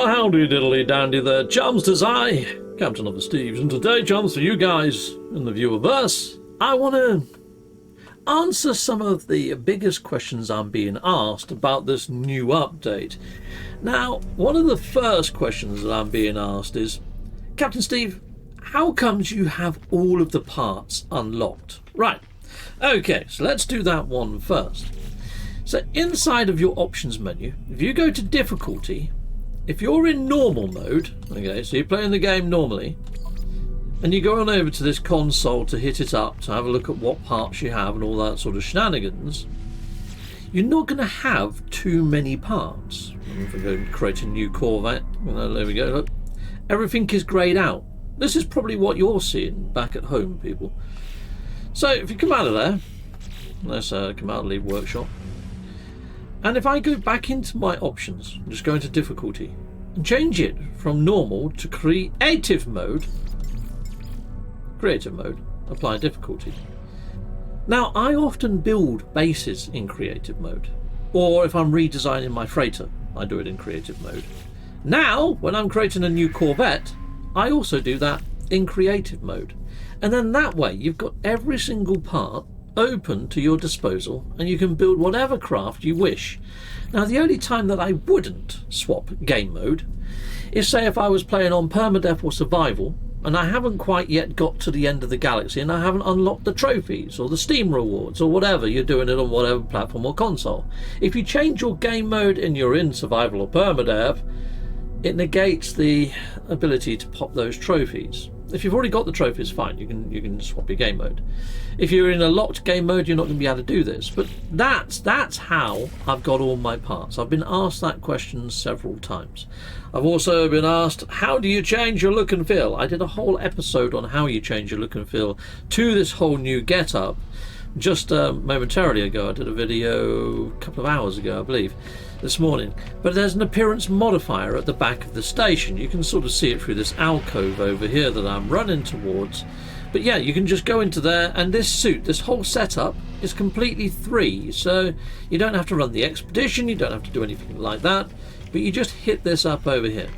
Well, howdy diddly dandy there, chums, 'tis I, Captain of the Steves, and today, chums, for you guys in the viewerverse, I want to answer some of the biggest questions I'm being asked about this new update. Now, one of the first questions that I'm being asked is, Captain Steve, how comes you have all of the parts unlocked? Right, okay, so let's do that one first. So inside of your options menu, if you go to difficulty, if you're in normal mode, okay, so you're playing the game normally, and you go on over to this console to hit it up, to have a look at what parts you have and all that sort of shenanigans, you're not going to have too many parts. If I go and create a new Corvette, well, there we go, look. Everything is greyed out. This is probably what you're seeing back at home, people. So if you come out of there, let's come out and leave workshop. And if I go back into my options, just go into difficulty and change it from normal to creative mode, apply difficulty. Now, I often build bases in creative mode, or if I'm redesigning my freighter, I do it in creative mode. Now, when I'm creating a new Corvette, I also do that in creative mode. And then that way, you've got every single part open to your disposal, and you can build whatever craft you wish. Now, the only time that I wouldn't swap game mode is, say, if I was playing on permadeath or survival, and I haven't quite yet got to the end of the galaxy, and I haven't unlocked the trophies or the Steam rewards or whatever, you're doing it on whatever platform or console. If you change your game mode and you're in survival or permadeath, it negates the ability to pop those trophies. If you've already got the trophies, fine, you can swap your game mode. If you're in a locked game mode, you're not going to be able to do this. But that's how I've got all my parts. I've been asked that question several times. I've also been asked, how do you change your look and feel? I did a whole episode on how you change your look and feel to this whole new get-up just momentarily ago. I did a video a couple of hours ago, I believe, this morning. But there's an appearance modifier at the back of the station. You can sort of see it through this alcove over here that I'm running towards. But yeah, you can just go into there, and this suit, this whole setup is completely free. So you don't have to run the expedition, you don't have to do anything like that, but you just hit this up over here.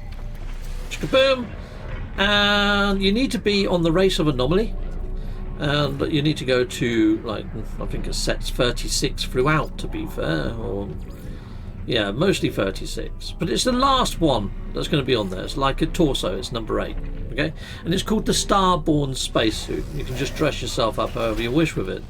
Boom! And you need to be on the race of anomaly. And you need to go to, like, I think it sets 36 throughout, to be fair, or yeah, mostly 36, but it's the last one that's going to be on there. It's like a torso, it's number 8, okay, and it's called the Starborn spacesuit. You can just dress yourself up however you wish with it.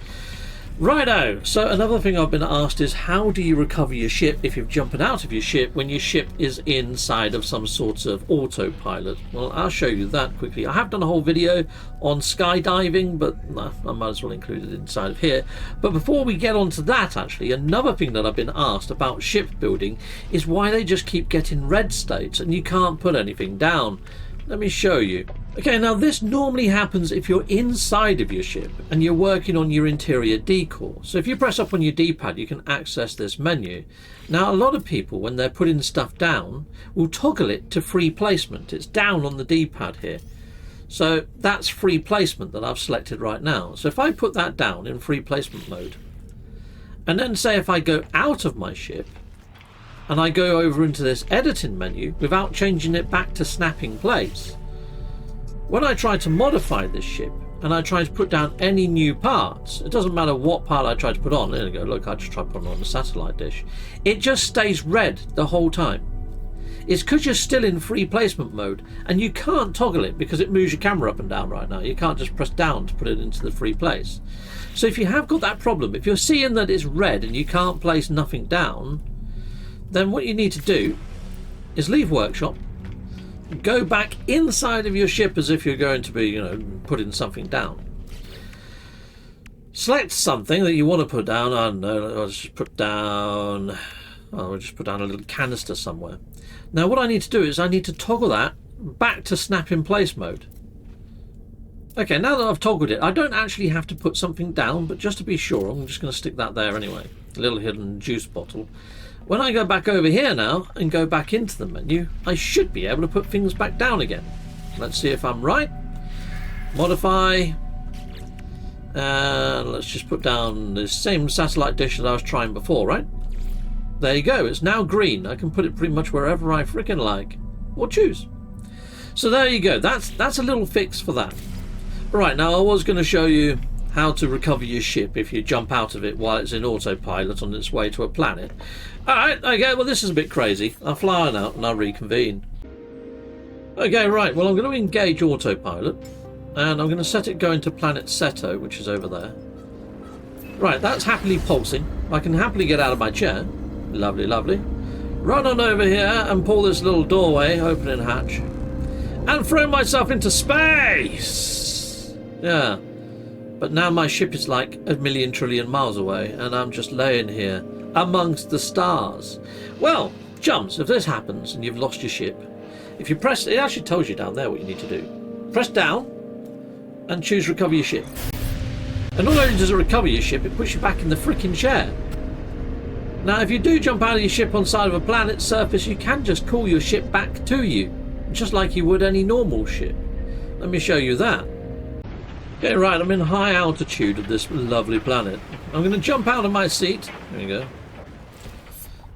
Righto, so another thing I've been asked is, how do you recover your ship if you're jumping out of your ship when your ship is inside of some sort of autopilot? Well, I'll show you that quickly. I have done a whole video on skydiving, but I might as well include it inside of here. But before we get on to that, actually, another thing that I've been asked about ship building is why they just keep getting red states and you can't put anything down. Let me show you. Okay, now this normally happens if you're inside of your ship and you're working on your interior decor. So if you press up on your D-pad, you can access this menu. Now, a lot of people, when they're putting stuff down, will toggle it to free placement. It's down on the D-pad here. So that's free placement that I've selected right now. So if I put that down in free placement mode, and then say if I go out of my ship, and I go over into this editing menu without changing it back to snapping place, when I try to modify this ship and I try to put down any new parts, it doesn't matter what part I try to put on. There we go, look, I just tried putting on the satellite dish. It just stays red the whole time. It's because you're still in free placement mode and you can't toggle it because it moves your camera up and down right now. You can't just press down to put it into the free place. So if you have got that problem, if you're seeing that it's red and you can't place nothing down, then what you need to do is leave workshop, go back inside of your ship as if you're going to be, putting something down. Select something that you want to put down. I don't know, I'll just put down a little canister somewhere. Now what I need to do is I need to toggle that back to snap in place mode. Okay, now that I've toggled it, I don't actually have to put something down, but just to be sure, I'm just going to stick that there anyway. A little hidden juice bottle. When I go back over here now and go back into the menu, I should be able to put things back down again. Let's see if I'm right. Modify. And let's just put down the same satellite dish that I was trying before, right? There you go, it's now green. I can put it pretty much wherever I freaking like. or choose. So there you go. That's a little fix for that. Right, now I was going to show you how to recover your ship if you jump out of it while it's in autopilot on its way to a planet. Alright, okay, well this is a bit crazy. I'll fly on out and I'll reconvene. Okay, right, well I'm going to engage autopilot and I'm going to set it going to planet Seto, which is over there. Right, that's happily pulsing. I can happily get out of my chair. Lovely, lovely. Run on over here and pull this little doorway, opening hatch, and throw myself into space! Yeah. But now my ship is like 1,000,000 trillion miles away, and I'm just laying here amongst the stars. Well, chums, if this happens and you've lost your ship, if you press, it actually tells you down there what you need to do. Press down and choose recover your ship. And not only does it recover your ship, it puts you back in the freaking chair. Now, if you do jump out of your ship on side of a planet's surface, you can just call your ship back to you, just like you would any normal ship. Let me show you that. Okay, right, I'm in high altitude of this lovely planet. I'm going to jump out of my seat. There you go.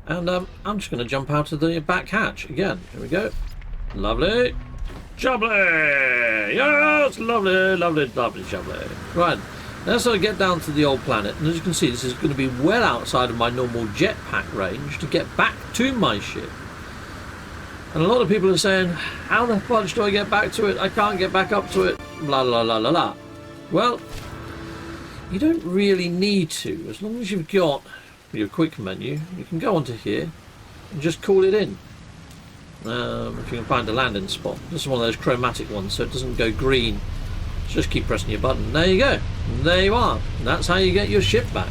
And I'm just going to jump out of the back hatch again. Here we go. Lovely. Jubbly! Yes, lovely, lovely, lovely, jubbly. Right, now so I get down to the old planet. And as you can see, this is going to be well outside of my normal jetpack range to get back to my ship. And a lot of people are saying, how the fudge do I get back to it? I can't get back up to it. Blah, blah, blah, blah, blah. Well, you don't really need to. As long as you've got your quick menu, you can go onto here and just call it in. If you can find a landing spot. This is one of those chromatic ones, so it doesn't go green. Just keep pressing your button. There you go. There you are. That's how you get your ship back.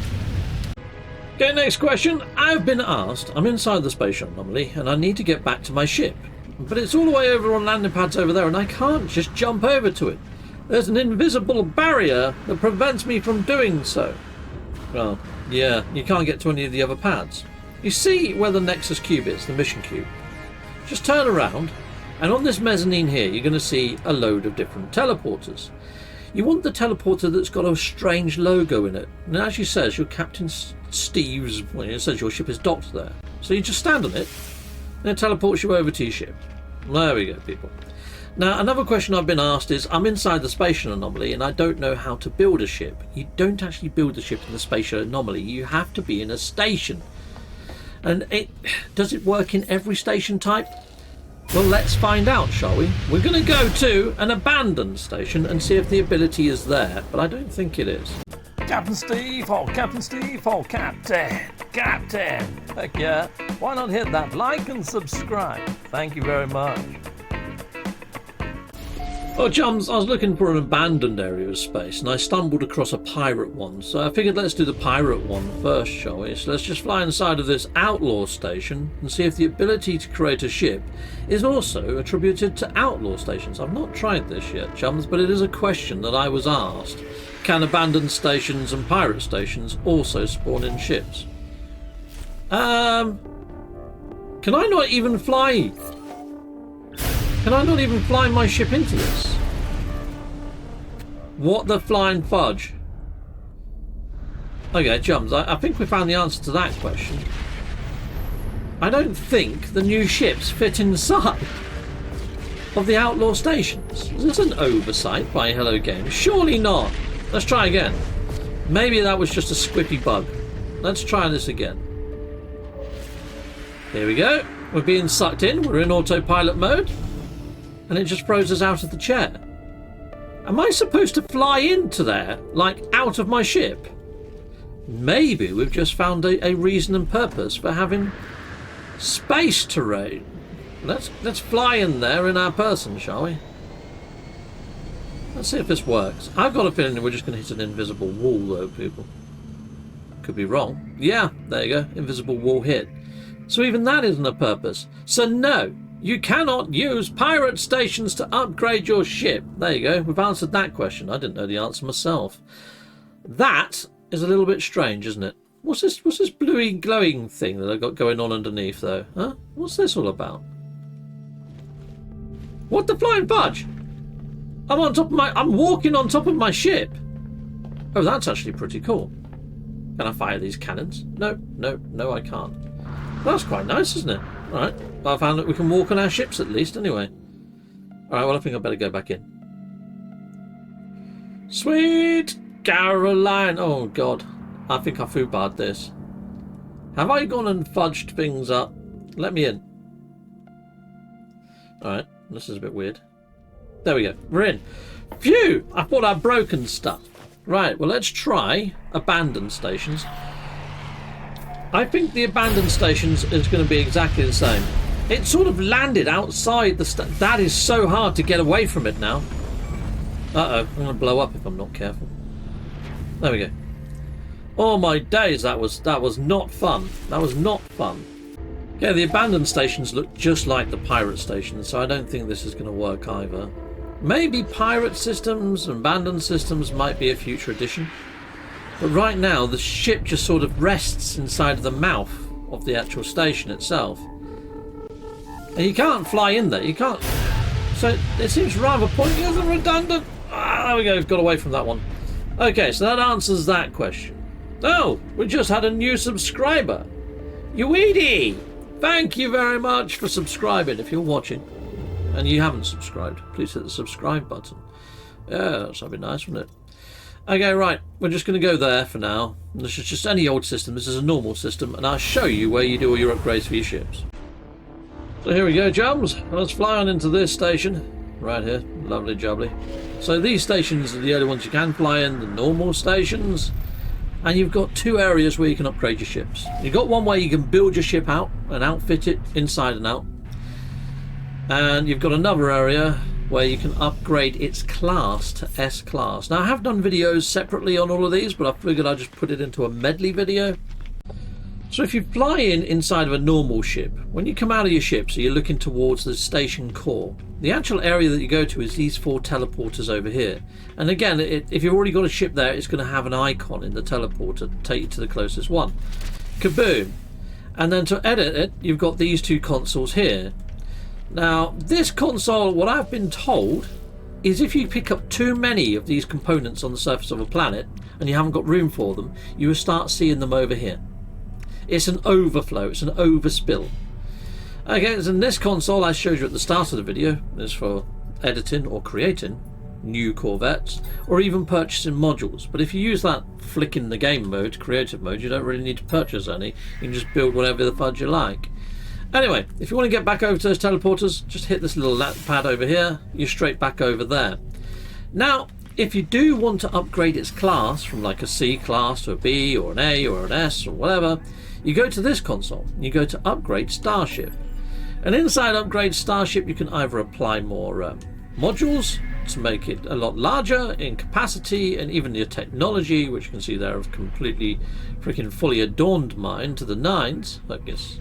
Okay, next question. I've been asked, I'm inside the spatial anomaly and I need to get back to my ship. But it's all the way over on landing pads over there and I can't just jump over to it. There's an invisible barrier that prevents me from doing so. Well, yeah, you can't get to any of the other pads. You see where the Nexus cube is, the mission cube. Just turn around and on this mezzanine here you're going to see a load of different teleporters. You want the teleporter that's got a strange logo in it. And it actually says your Captain Steve's, well, it says your ship is docked there. So you just stand on it and it teleports you over to your ship. There we go, people. Now, another question I've been asked is, I'm inside the spatial anomaly and I don't know how to build a ship. You don't actually build a ship in the spatial anomaly. You have to be in a station. And does it work in every station type? Well, let's find out, shall we? We're going to go to an abandoned station and see if the ability is there, but I don't think it is. Captain Steve, oh Captain Steve, oh Captain, Captain. Heck yeah, why not hit that like and subscribe? Thank you very much. Oh, chums, I was looking for an abandoned area of space and I stumbled across a pirate one, so I figured let's do the pirate one first, shall we? So let's just fly inside of this outlaw station and see if the ability to create a ship is also attributed to outlaw stations. I've not tried this yet, chums, but it is a question that I was asked. Can abandoned stations and pirate stations also spawn in ships? Can I not even fly? Can I not even fly my ship into this? What the flying fudge? Okay, chums, I think we found the answer to that question. I don't think the new ships fit inside of the outlaw stations. Is this an oversight by Hello Games? Surely not. Let's try again. Maybe that was just a squippy bug. Let's try this again. Here we go. We're being sucked in. We're in autopilot mode. And it just throws us out of the chair. Am I supposed to fly into there, like out of my ship? Maybe we've just found a reason and purpose for having space terrain. Let's fly in there in our person, shall we? Let's see if this works. I've got a feeling we're just going to hit an invisible wall, though, people. Could be wrong. Yeah, there you go. Invisible wall hit. So even that isn't a purpose. So no. You cannot use pirate stations to upgrade your ship. There you go. We've answered that question. I didn't know the answer myself. That is a little bit strange, isn't it? What's this bluey glowing thing that I've got going on underneath, though? Huh? What's this all about? What the flying fudge? I'm walking on top of my ship. Oh, that's actually pretty cool. Can I fire these cannons? No, I can't. That's quite nice, isn't it? Alright, well, I found that we can walk on our ships at least, anyway. Alright, well, I think I better go back in. Sweet Caroline! Oh, God. I think I foobarred this. Have I gone and fudged things up? Let me in. Alright, this is a bit weird. There we go, we're in. Phew! I thought I'd broken stuff. Right, well, let's try abandoned stations. I think the abandoned stations is going to be exactly the same. It sort of landed outside the... That is so hard to get away from it now. Uh-oh, I'm going to blow up if I'm not careful. There we go. Oh my days, that was not fun. That was not fun. Okay, the abandoned stations look just like the pirate stations, so I don't think this is going to work either. Maybe pirate systems and abandoned systems might be a future edition. But right now, the ship just sort of rests inside of the mouth of the actual station itself. And you can't fly in there, you can't... So it seems rather pointless and redundant. Ah, there we go, got away from that one. Okay, so that answers that question. Oh, we just had a new subscriber. Yuidi! Thank you very much for subscribing if you're watching. And you haven't subscribed, please hit the subscribe button. Yeah, that'd be nice, wouldn't it? Okay, right, we're just going to go there for now. This is just any old system, this is a normal system, and I'll show you where you do all your upgrades for your ships. So here we go, chums. Let's fly on into this station. Right here, lovely jubbly. So these stations are the only ones you can fly in, the normal stations. And you've got two areas where you can upgrade your ships. You've got one where you can build your ship out and outfit it inside and out. And you've got another area where you can upgrade its class to S class. Now I have done videos separately on all of these, but I figured I'd just put it into a medley video. So if you fly inside of a normal ship, when you come out of your ship, so you're looking towards the station core, the actual area that you go to is these 4 teleporters over here. And again, if you've already got a ship there, it's going to have an icon in the teleporter to take you to the closest one. Kaboom! And then to edit it, you've got these 2 consoles here. Now, this console, what I've been told, is if you pick up too many of these components on the surface of a planet, and you haven't got room for them, you will start seeing them over here. It's an overflow, it's an overspill. Okay, so in this console I showed you at the start of the video is for editing or creating new Corvettes, or even purchasing modules. But if you use that flick in the game mode, creative mode, you don't really need to purchase any. You can just build whatever the fudge you like. Anyway, if you want to get back over to those teleporters, just hit this little pad over here, you're straight back over there. Now, if you do want to upgrade its class from like a C class to a B or an A or an S or whatever, you go to this console, you go to upgrade starship. And inside upgrade starship, you can either apply more modules to make it a lot larger in capacity, and even your technology, which you can see there, of completely freaking fully adorned mine to the nines, I guess.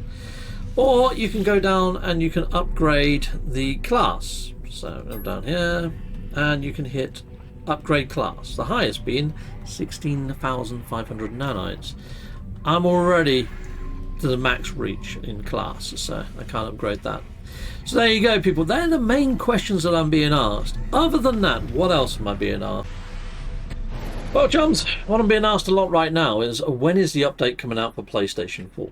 Or you can go down and you can upgrade the class. So I'm down here and you can hit upgrade class, the highest being 16,500 nanites. I'm already to the max reach in class, so I can't upgrade that. So there you go, people. They're the main questions that I'm being asked. Other than that, what else am I being asked? Well, chums, what I'm being asked a lot right now is, when is the update coming out for PlayStation 4?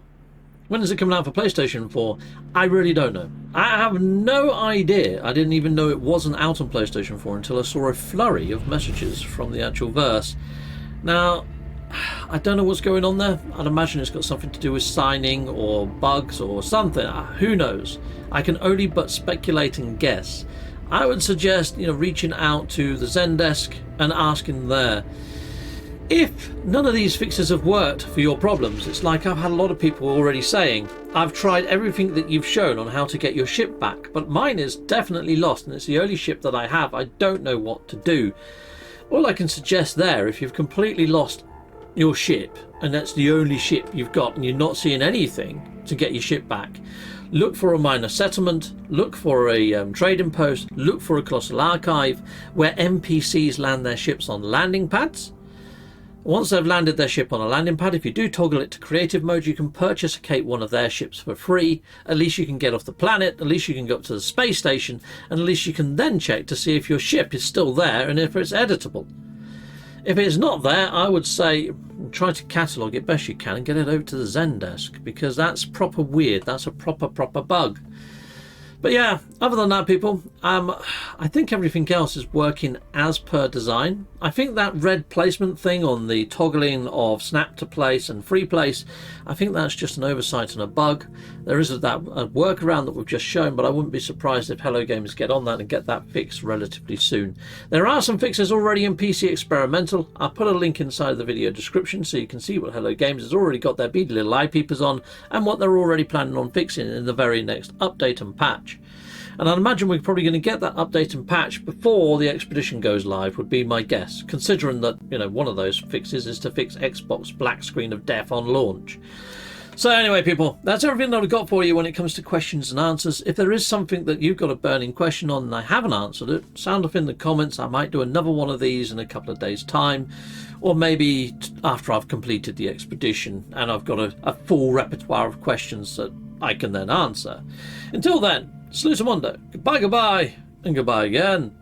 When is it coming out for PlayStation 4? I really don't know. I have no idea. I didn't even know it wasn't out on PlayStation 4 until I saw a flurry of messages from the actual verse. Now, I don't know what's going on there. I'd imagine it's got something to do with signing or bugs or something. Who knows? I can only but speculate and guess. I would suggest, reaching out to the Zendesk and asking there. If none of these fixes have worked for your problems, it's like I've had a lot of people already saying, I've tried everything that you've shown on how to get your ship back, but mine is definitely lost and it's the only ship that I have. I don't know what to do. All I can suggest there, if you've completely lost your ship and that's the only ship you've got and you're not seeing anything to get your ship back, look for a minor settlement, look for a trading post, look for a colossal archive where NPCs land their ships on landing pads. Once they've landed their ship on a landing pad, if you do toggle it to creative mode, you can purchase one of their ships for free. At least you can get off the planet, at least you can go up to the space station, and at least you can then check to see if your ship is still there and if it's editable. If it's not there, I would say try to catalogue it best you can and get it over to the Zendesk, because that's proper weird. That's a proper bug. But yeah, other than that, people, I think everything else is working as per design. I think that red placement thing on the toggling of snap to place and free place, I think that's just an oversight and a bug. There is a workaround that we've just shown, but I wouldn't be surprised if Hello Gamers get on that and get that fixed relatively soon. There are some fixes already in PC Experimental. I'll put a link inside the video description so you can see what Hello Gamers has already got their beady little eye peepers on and what they're already planning on fixing in the very next update and patch. And I'd imagine we're probably going to get that update and patch before the Expedition goes live, would be my guess, considering that, you know, one of those fixes is to fix Xbox black screen of death on launch. So anyway, people, that's everything that I've got for you when it comes to questions and answers. If there is something that you've got a burning question on and I haven't answered it, sound off in the comments. I might do another one of these in a couple of days' time, or maybe after I've completed the expedition and I've got a full repertoire of questions that I can then answer. Until then, Salutamondo, goodbye, and goodbye again.